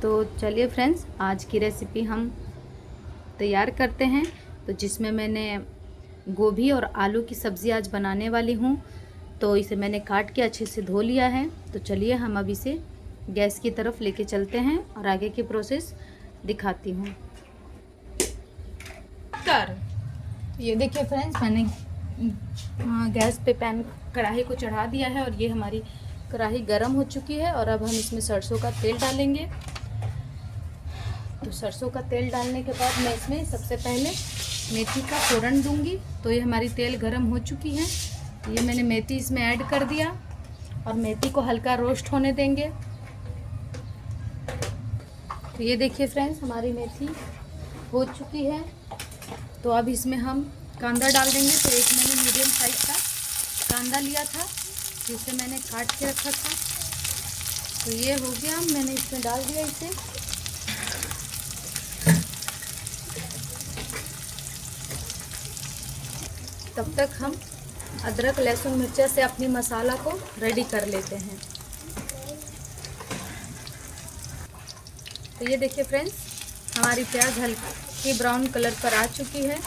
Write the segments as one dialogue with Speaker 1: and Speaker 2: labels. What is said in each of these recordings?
Speaker 1: तो चलिए फ्रेंड्स, आज की रेसिपी हम तैयार करते हैं। तो जिसमें मैंने गोभी और आलू की सब्ज़ी आज बनाने वाली हूँ। तो इसे मैंने काट के अच्छे से धो लिया है। तो चलिए हम अब इसे गैस की तरफ लेके चलते हैं और आगे की प्रोसेस दिखाती हूँ। ये देखिए फ्रेंड्स, मैंने गैस पे पैन कढ़ाई को चढ़ा दिया है और ये हमारी कढ़ाई गर्म हो चुकी है। और अब हम इसमें सरसों का तेल डालेंगे। तो सरसों का तेल डालने के बाद मैं इसमें सबसे पहले मेथी का फोड़न दूंगी। तो ये हमारी तेल गर्म हो चुकी है। ये मैंने मेथी इसमें ऐड कर दिया और मेथी को हल्का रोस्ट होने देंगे। तो ये देखिए फ्रेंड्स, हमारी मेथी हो चुकी है। तो अब इसमें हम कांदा डाल देंगे। तो एक मैंने मीडियम साइज का कांदा लिया था जिसे मैंने काट के रखा था। तो ये हो गया, मैंने इसमें डाल दिया इसे। तब तक हम अदरक लहसुन मिर्चा से अपनी मसाला को रेडी कर लेते हैं। तो ये देखिए फ्रेंड्स, हमारी प्याज हल्की ब्राउन कलर पर आ चुकी है,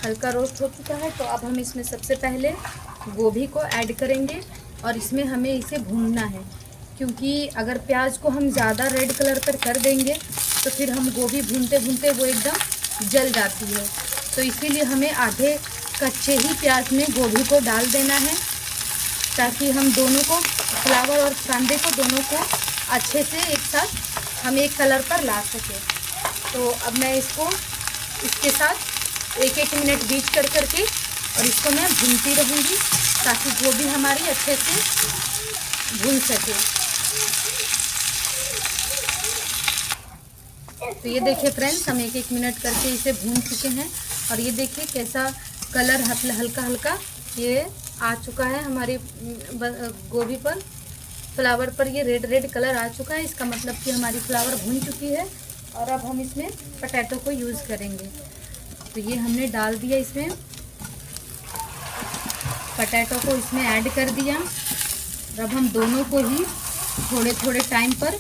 Speaker 1: हल्का रोस्ट हो चुका है। तो अब हम इसमें सबसे पहले गोभी को ऐड करेंगे और इसमें हमें इसे भूनना है, क्योंकि अगर प्याज को हम ज़्यादा रेड कलर पर कर देंगे तो फिर हम गोभी भूनते भूनते वो एकदम जल जाती है। तो इसीलिए हमें आधे कच्चे ही प्याज में गोभी को डाल देना है, ताकि हम दोनों को, फ्लावर और कांदे को, दोनों को अच्छे से एक साथ हम एक कलर पर ला सकें। तो अब मैं इसके साथ एक एक मिनट बीच कर करके और इसको मैं भूनती रहूँगी, ताकि गोभी हमारी अच्छे से भून सके। तो ये देखिए फ्रेंड्स, हम एक एक मिनट करके इसे भून चुके हैं और ये देखिए कैसा कलर हल्का हल्का ये आ चुका है हमारी गोभी पर, फ्लावर पर ये रेड रेड कलर आ चुका है। इसका मतलब कि हमारी फ्लावर भून चुकी है। और अब हम इसमें पोटैटो को यूज़ करेंगे। तो ये हमने डाल दिया, इसमें पोटैटो को इसमें ऐड कर दिया। और अब हम दोनों को ही थोड़े थोड़े टाइम पर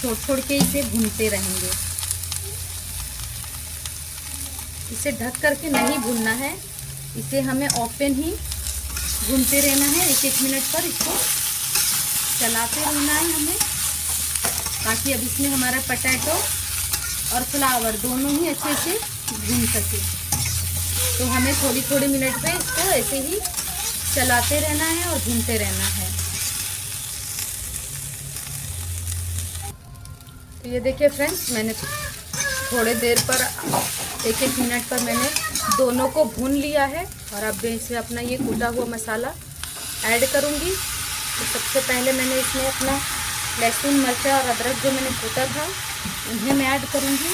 Speaker 1: छोड़ के इसे भूनते रहेंगे। इसे ढक करके नहीं भूनना है, इसे हमें ओपन ही भूनते रहना है। एक एक मिनट पर इसको चलाते रहना है हमें, ताकि अब इसमें हमारा पोटैटो और फ्लावर दोनों ही अच्छे से भून सके। तो हमें थोड़ी थोड़ी मिनट पे इसको ऐसे ही चलाते रहना है और भूनते रहना है। तो ये देखिए फ्रेंड्स, मैंने थोड़े देर पर एक एक मिनट पर मैंने दोनों को भून लिया है। और अब मैं इसमें अपना ये कूटा हुआ मसाला ऐड करूँगी। तो सबसे पहले मैंने इसमें अपना लहसुन मिर्चा और अदरक जो मैंने कूटा था उन्हें मैं ऐड करूँगी।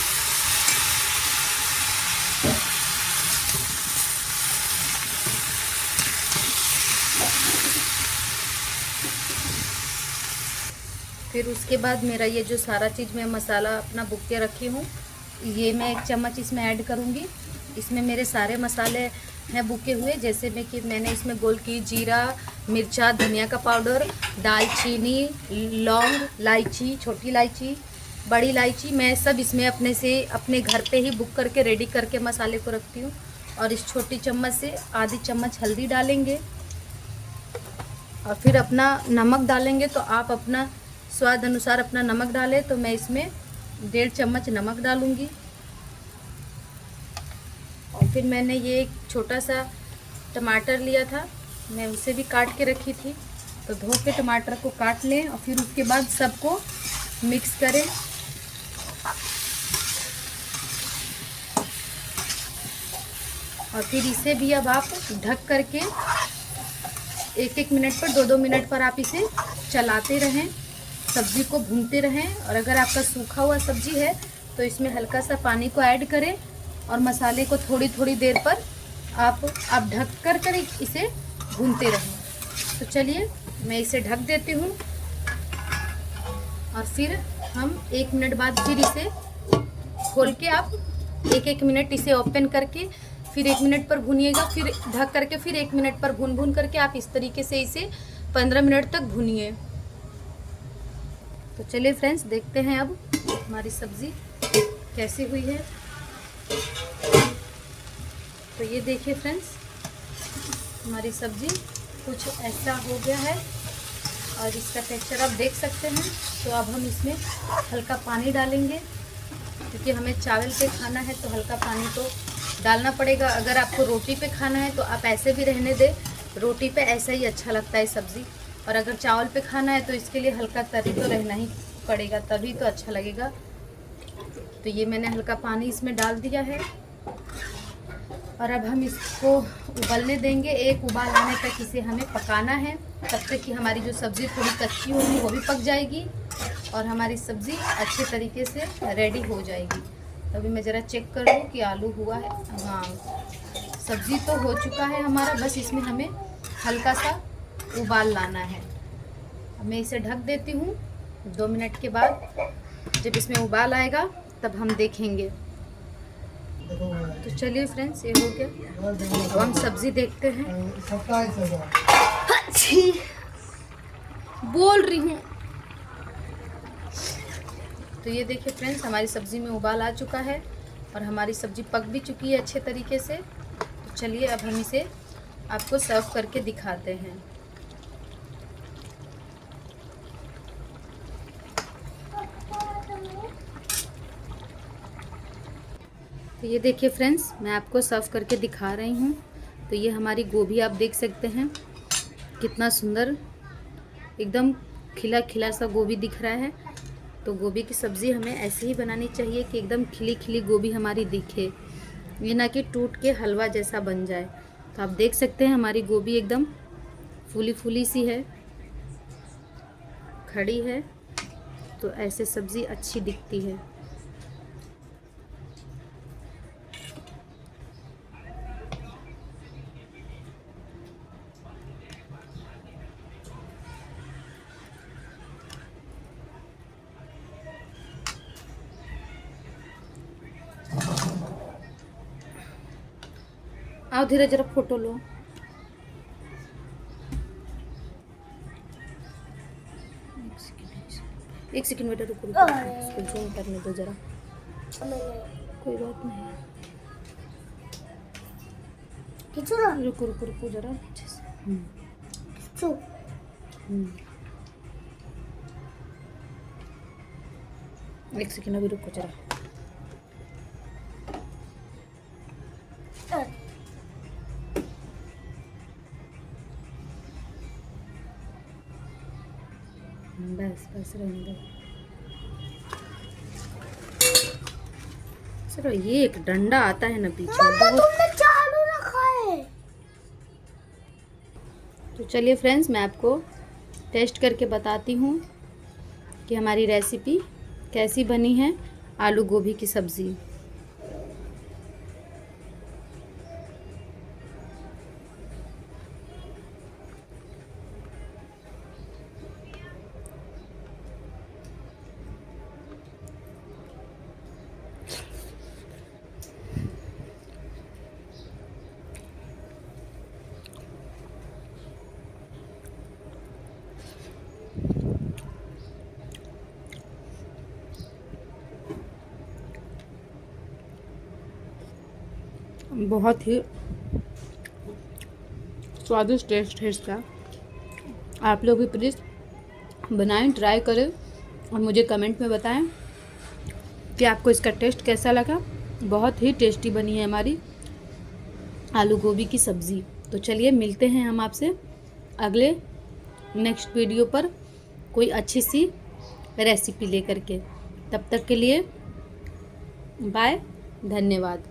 Speaker 1: फिर उसके बाद मेरा ये जो सारा चीज़ मैं मसाला अपना बुक के रखी हूँ, ये मैं 1 चम्मच इसमें ऐड करूँगी। इसमें मेरे सारे मसाले हैं बुके हुए, जैसे में कि मैंने इसमें गोलकी, जीरा, मिर्चा, धनिया का पाउडर, दालचीनी, लौंग, इलायची, छोटी इलायची, बड़ी इलायची, मैं सब इसमें अपने घर पे ही बुक करके रेडी करके मसाले को रखती हूँ। और इस छोटी चम्मच से आधी चम्मच हल्दी डालेंगे और फिर अपना नमक डालेंगे। तो आप अपना स्वाद अनुसार अपना नमक डालें। तो मैं इसमें 1.5 चम्मच नमक डालूँगी। और फिर मैंने ये एक छोटा सा टमाटर लिया था, मैं उसे भी काट के रखी थी। तो धो के टमाटर को काट लें और फिर उसके बाद सबको मिक्स करें। और फिर इसे भी अब आप ढक करके एक एक मिनट पर, 2-2 मिनट पर आप इसे चलाते रहें, सब्ज़ी को भूनते रहें। और अगर आपका सूखा हुआ सब्ज़ी है तो इसमें हल्का सा पानी को ऐड करें और मसाले को थोड़ी थोड़ी देर पर आप ढक कर इसे भूनते रहें। तो चलिए मैं इसे ढक देती हूँ और फिर हम 1 मिनट बाद फिर इसे खोल के आप एक एक मिनट इसे ओपन करके फिर 1 मिनट पर भूनिएगा, फिर ढक करके फिर 1 मिनट पर भून करके आप इस तरीके से इसे 15 मिनट तक भूनिए। तो चलिए फ्रेंड्स, देखते हैं अब हमारी सब्ज़ी कैसी हुई है। तो ये देखिए फ्रेंड्स, हमारी सब्ज़ी कुछ ऐसा हो गया है और इसका टेक्सचर आप देख सकते हैं। तो अब हम इसमें हल्का पानी डालेंगे, क्योंकि हमें चावल पे खाना है तो हल्का पानी तो डालना पड़ेगा। अगर आपको रोटी पे खाना है तो आप ऐसे भी रहने दें, रोटी पे ऐसा ही अच्छा लगता है सब्ज़ी। और अगर चावल पे खाना है तो इसके लिए हल्का तरी तो रहना ही पड़ेगा, तभी तो अच्छा लगेगा। तो ये मैंने हल्का पानी इसमें डाल दिया है और अब हम इसको उबलने देंगे। एक उबाल आने तक इसे हमें पकाना है, तब तक कि हमारी जो सब्ज़ी थोड़ी कच्ची होगी वो भी पक जाएगी और हमारी सब्ज़ी अच्छे तरीके से रेडी हो जाएगी। अभी मैं ज़रा चेक कर लूँ कि आलू हुआ है। हाँ, सब्ज़ी तो हो चुका है हमारा, बस इसमें हमें हल्का सा उबाल लाना है। अब मैं इसे ढक देती हूँ। 2 मिनट के बाद जब इसमें उबाल आएगा तब हम देखेंगे। तो चलिए फ्रेंड्स, ये हो गया। अब हम सब्ज़ी देखते हैं। अच्छी बोल रही हूँ। तो ये देखिए फ्रेंड्स, हमारी सब्ज़ी में उबाल आ चुका है और हमारी सब्ज़ी पक भी चुकी है अच्छे तरीके से। तो चलिए अब हम इसे आपको सर्व करके दिखाते हैं। तो ये देखिए फ्रेंड्स, मैं आपको सर्व करके दिखा रही हूँ। तो ये हमारी गोभी आप देख सकते हैं, कितना सुंदर एकदम खिला खिला सा गोभी दिख रहा है। तो गोभी की सब्ज़ी हमें ऐसे ही बनानी चाहिए कि एकदम खिली खिली गोभी हमारी दिखे, ये ना कि टूट के हलवा जैसा बन जाए। तो आप देख सकते हैं हमारी गोभी एकदम फूली फूली सी है, खड़ी है। तो ऐसे सब्ज़ी अच्छी दिखती है। आओ धीरे, जरा फोटो लो। एक सेकंड बेटा, रुको रुको, इसको जूम करने दो जरा। कोई बात नहीं, रुको रुको रुको जरा अच्छे से। एक सेकंड, अभी रुको जरा। बस बस रहने दो। चलो, ये एक डंडा आता है ना पीछे, तुमने चालू रखा है। तो चलिए फ्रेंड्स, मैं आपको टेस्ट करके बताती हूँ कि हमारी रेसिपी कैसी बनी है, आलू गोभी की सब्ज़ी। बहुत ही स्वादिष्ट टेस्ट है इसका। आप लोग भी प्लीज़ बनाएं, ट्राई करें और मुझे कमेंट में बताएं कि आपको इसका टेस्ट कैसा लगा। बहुत ही टेस्टी बनी है हमारी आलू गोभी की सब्ज़ी। तो चलिए, मिलते हैं हम आपसे अगले नेक्स्ट वीडियो पर कोई अच्छी सी रेसिपी लेकर के। तब तक के लिए बाय, धन्यवाद।